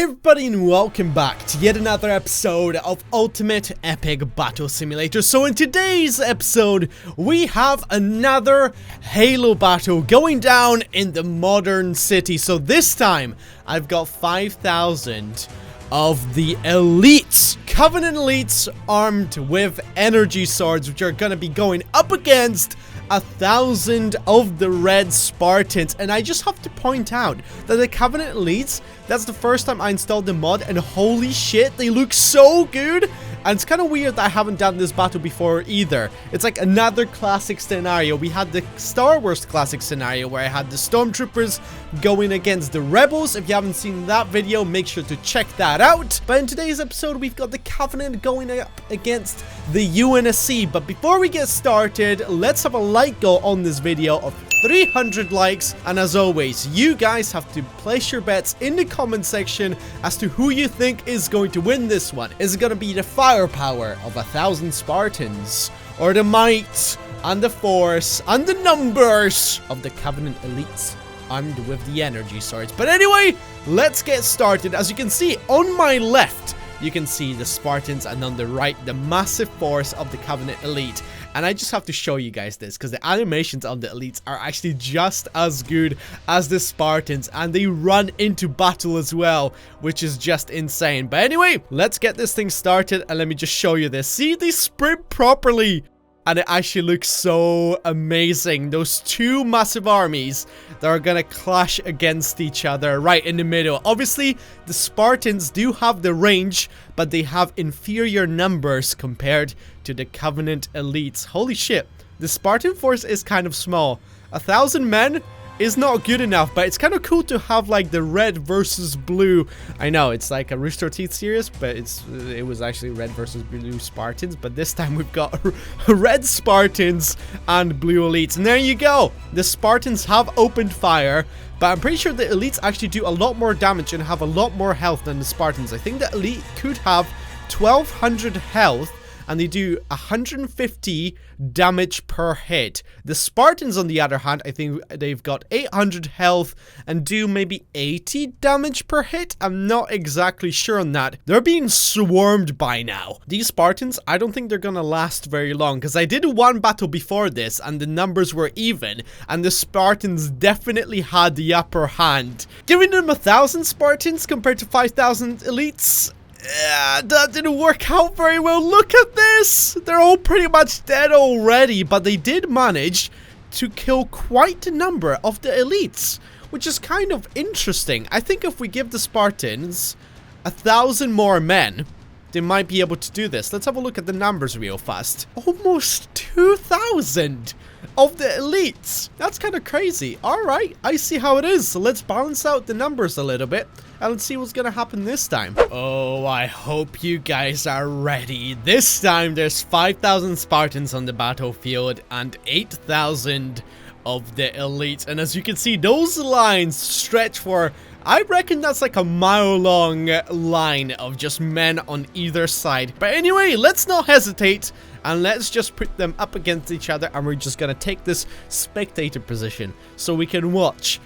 Hey everybody, and welcome back to yet another episode of Ultimate Epic Battle Simulator. So in today's episode, we have another Halo battle going down in the modern city. So this time, I've got 5,000 of the elites, Covenant elites, armed with energy swords, which are gonna be going up against 1,000 of the red Spartans. And I just have to point out that the Covenant elites, that's the first time I installed the mod, and holy shit, they look so good. And it's kind of weird that I haven't done this battle before either. It's like another classic scenario. We had the Star Wars classic scenario where I had the Stormtroopers going against the Rebels. If you haven't seen that video, make sure to check that out. But in today's episode, we've got the Covenant going up against the UNSC. But before we get started, let's have a like goal on this video of 300 likes, and as always, you guys have to place your bets in the comment section as to who you think is going to win this one. Is it going to be the firepower of 1,000 Spartans, or the might and the force and the numbers of the Covenant elites armed with the energy swords? But anyway, let's get started. As you can see on my left, you can see the Spartans, and on the right, the massive force of the Covenant elite. And I just have to show you guys this, because the animations on the elites are actually just as good as the Spartans, and they run into battle as well, which is just insane. But anyway, let's get this thing started, and let me just show you this. See, they sprint properly, and it actually looks so amazing. Those two massive armies that are gonna clash against each other right in the middle. Obviously, the Spartans do have the range, but they have inferior numbers compared to the Covenant elites. Holy shit, the Spartan force is kind of small. 1,000 men is not good enough, but it's kind of cool to have like the red versus blue. I know it's like a Rooster Teeth series, but it was actually red versus blue Spartans, but this time we've got red Spartans and blue elites. And there you go, the Spartans have opened fire, but I'm pretty sure the elites actually do a lot more damage and have a lot more health than the Spartans. I think the elite could have 1,200 health, and they do 150 damage per hit. The Spartans, on the other hand, I think they've got 800 health and do maybe 80 damage per hit. I'm not exactly sure on that. They're being swarmed by now. These Spartans, I don't think they're gonna last very long, because I did one battle before this and the numbers were even, and the Spartans definitely had the upper hand. Giving them 1,000 Spartans compared to 5,000 elites, yeah, that didn't work out very well. Look at this! They're all pretty much dead already, but they did manage to kill quite a number of the elites, which is kind of interesting. I think if we give the Spartans 1,000 more men, they might be able to do this. Let's have a look at the numbers real fast. Almost 2,000 of the elites. That's kind of crazy. Alright, I see how it is. So let's balance out the numbers a little bit, and let's see what's gonna happen this time. Oh, I hope you guys are ready. This time there's 5,000 Spartans on the battlefield and 8,000 of the elites. And as you can see, those lines stretch for, I reckon that's like a mile-long line of just men on either side. But anyway, let's not hesitate, and let's just put them up against each other, and we're just gonna take this spectator position so we can watch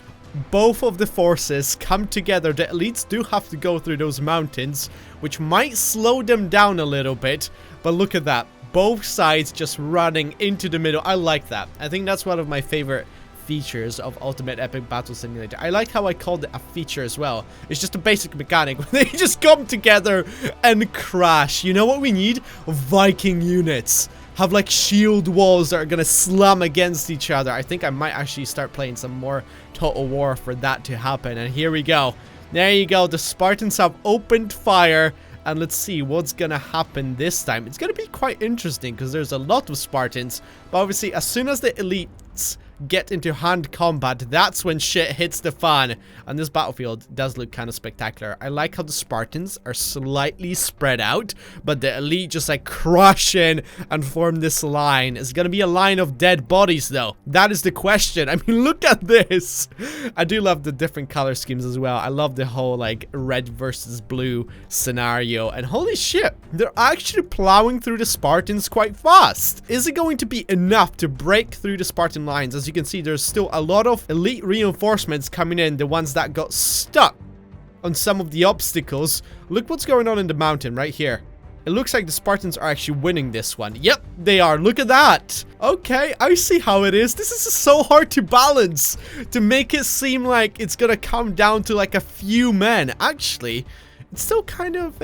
both of the forces come together. The elites do have to go through those mountains, which might slow them down a little bit, but look at that. Both sides just running into the middle. I like that. I think that's one of my favorite features of Ultimate Epic Battle Simulator. I like how I called it a feature as well. It's just a basic mechanic where they just come together and crash. You know what we need? Viking units. Have like shield walls that are gonna slam against each other. I think I might actually start playing some more Total War for that to happen. And here we go. There you go. The Spartans have opened fire. And let's see what's gonna happen this time. It's gonna be quite interesting because there's a lot of Spartans. But obviously, as soon as the elites get into hand combat, that's when shit hits the fan. And this battlefield does look kind of spectacular. I like how the Spartans are slightly spread out, but the elite just like crush in and form this line. It's gonna be a line of dead bodies though. That is the question. I mean, look at this. I do love the different color schemes as well. I love the whole like red versus blue scenario. And holy shit, they're actually plowing through the Spartans quite fast. Is it going to be enough to break through the Spartan lines? As you can see, there's still a lot of elite reinforcements coming in, the ones that got stuck on some of the obstacles. Look what's going on in the mountain right here. It looks like the Spartans are actually winning this one. Yep, they are. Look at that. Okay, I see how it is. This is so hard to balance, to make it seem like it's gonna come down to like a few men. Actually, it's still kind of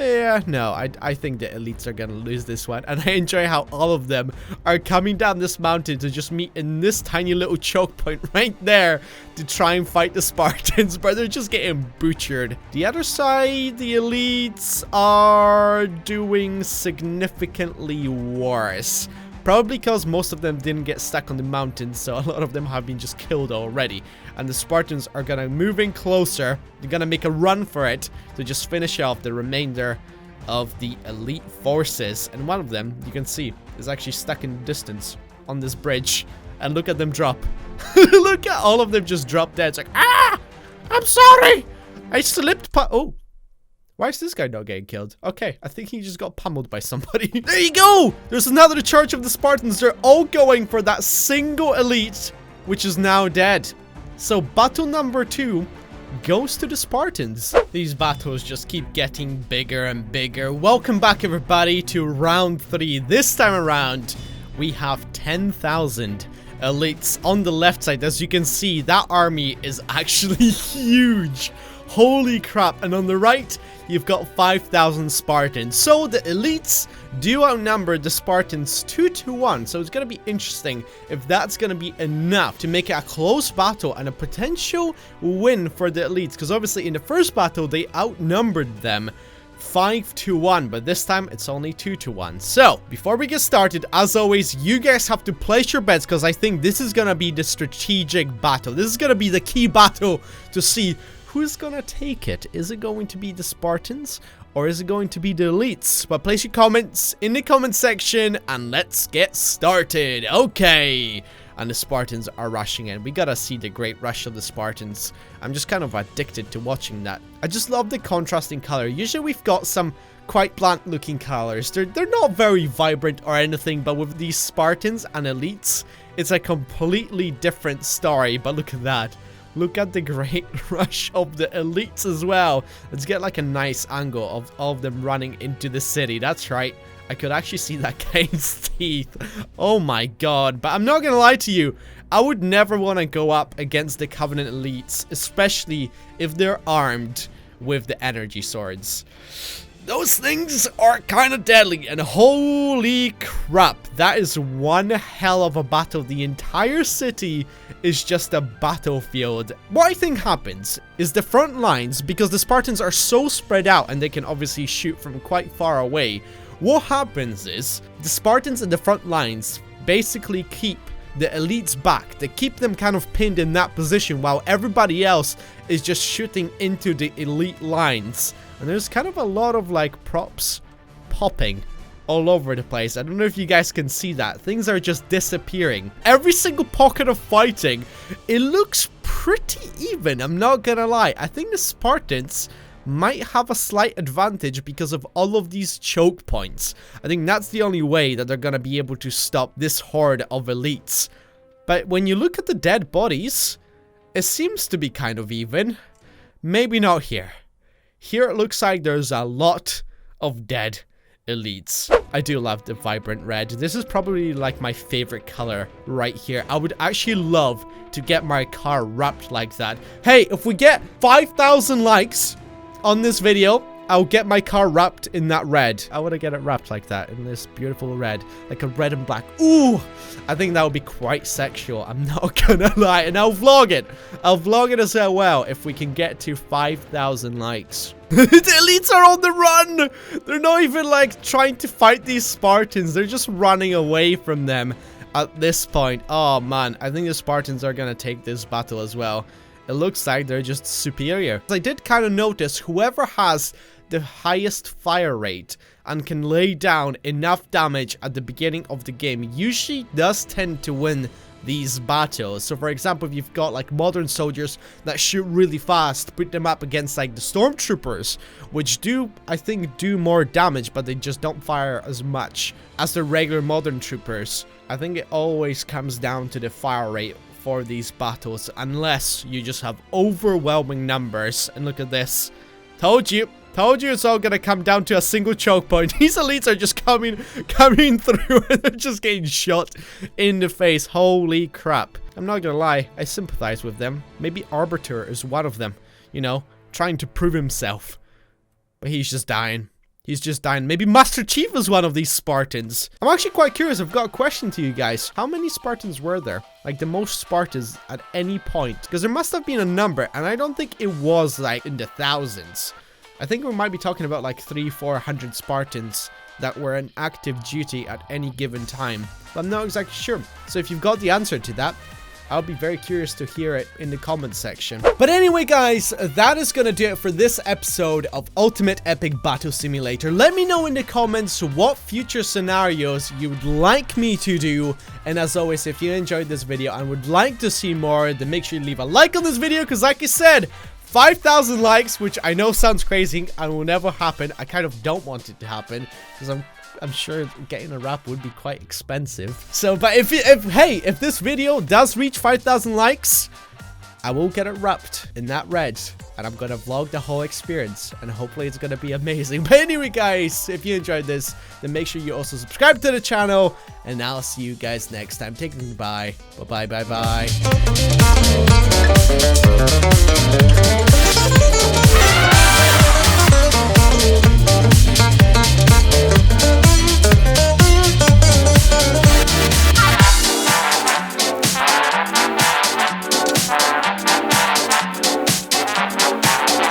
no, I think the elites are gonna lose this one. And I enjoy how all of them are coming down this mountain to just meet in this tiny little choke point right there to try and fight the Spartans, but they're just getting butchered. The other side, the elites are doing significantly worse. Probably because most of them didn't get stuck on the mountain, so a lot of them have been just killed already. And the Spartans are gonna move in closer. They're gonna make a run for it to just finish off the remainder of the elite forces. And one of them, you can see, is actually stuck in the distance on this bridge. And look at them drop. Look at all of them just drop dead. It's like, ah! I'm sorry! I slipped oh. Why is this guy not getting killed? Okay, I think he just got pummeled by somebody. There you go! There's another charge of the Spartans. They're all going for that single elite, which is now dead. So battle number 2 goes to the Spartans. These battles just keep getting bigger and bigger. Welcome back, everybody, to round 3. This time around, we have 10,000 elites on the left side. As you can see, that army is actually huge. Holy crap. And on the right, you've got 5,000 Spartans. So the elites do outnumber the Spartans 2-1. So it's going to be interesting if that's going to be enough to make it a close battle and a potential win for the elites. Because obviously in the first battle, they outnumbered them 5-1, but this time it's only 2-1. So before we get started, as always, you guys have to place your bets, because I think this is going to be the strategic battle. This is going to be the key battle to see who's gonna take it. Is it going to be the Spartans or is it going to be the elites? But place your comments in the comment section and let's get started. Okay, and the Spartans are rushing in. We gotta see the great rush of the Spartans. I'm just kind of addicted to watching that. I just love the contrasting color. Usually we've got some quite bland looking colors. They're not very vibrant or anything, but with these Spartans and elites, it's a completely different story. But look at that. Look at the great rush of the elites as well. Let's get like a nice angle of all of them running into the city. That's right. I could actually see that guy's teeth. Oh my god. But I'm not gonna lie to you. I would never want to go up against the Covenant elites, especially if they're armed with the energy swords. Those things are kind of deadly, and holy crap, that is one hell of a battle. The entire city is just a battlefield. What I think happens is the front lines, because the Spartans are so spread out and they can obviously shoot from quite far away, what happens is the Spartans in the front lines basically keep the elites back. They keep them kind of pinned in that position while everybody else is just shooting into the elite lines. And there's kind of a lot of like props popping all over the place. I don't know if you guys can see that. Things are just disappearing. Every single pocket of fighting, it looks pretty even. I'm not gonna lie. I think the Spartans might have a slight advantage because of all of these choke points. I think that's the only way that they're gonna be able to stop this horde of elites. But when you look at the dead bodies, it seems to be kind of even. Maybe not here. Here it looks like there's a lot of dead elites. I do love the vibrant red. This is probably like my favorite color right here. I would actually love to get my car wrapped like that. Hey, if we get 5,000 likes on this video, I'll get my car wrapped in that red. I want to get it wrapped like that, in this beautiful red, like a red and black. Ooh, I think that would be quite sexual. I'm not gonna lie, and I'll vlog it. I'll vlog it as well if we can get to 5,000 likes. The elites are on the run. They're not even like trying to fight these Spartans. They're just running away from them at this point. Oh man, I think the Spartans are gonna take this battle as well. It looks like they're just superior. I did kind of notice whoever has the highest fire rate and can lay down enough damage at the beginning of the game usually does tend to win these battles. So for example, if you've got like modern soldiers that shoot really fast, put them up against like the stormtroopers, which do, I think, do more damage, but they just don't fire as much as the regular modern troopers. I think it always comes down to the fire rate for these battles, unless you just have overwhelming numbers. And look at this. Told you. Told you it's all gonna come down to a single choke point. These elites are just coming through and they're just getting shot in the face. Holy crap. I'm not gonna lie, I sympathize with them. Maybe Arbiter is one of them, you know, trying to prove himself. But he's just dying. He's just dying. Maybe Master Chief is one of these Spartans. I'm actually quite curious. I've got a question to you guys. How many Spartans were there? Like the most Spartans at any point? Because there must have been a number, and I don't think it was like in the thousands. I think we might be talking about like 300-400 Spartans that were in active duty at any given time. But I'm not exactly sure. So if you've got the answer to that, I'll be very curious to hear it in the comments section. But anyway, guys, that is gonna do it for this episode of Ultimate Epic Battle Simulator. Let me know in the comments what future scenarios you would like me to do. And as always, if you enjoyed this video and would like to see more, then make sure you leave a like on this video, because like I said, 5,000 likes, which I know sounds crazy and will never happen. I kind of don't want it to happen because I'm sure getting a wrap would be quite expensive. So, but if this video does reach 5,000 likes, I will get it wrapped in that red, and I'm gonna vlog the whole experience, and hopefully it's gonna be amazing. But anyway, guys, if you enjoyed this, then make sure you also subscribe to the channel, and I'll see you guys next time. Take it, bye. Bye bye bye bye.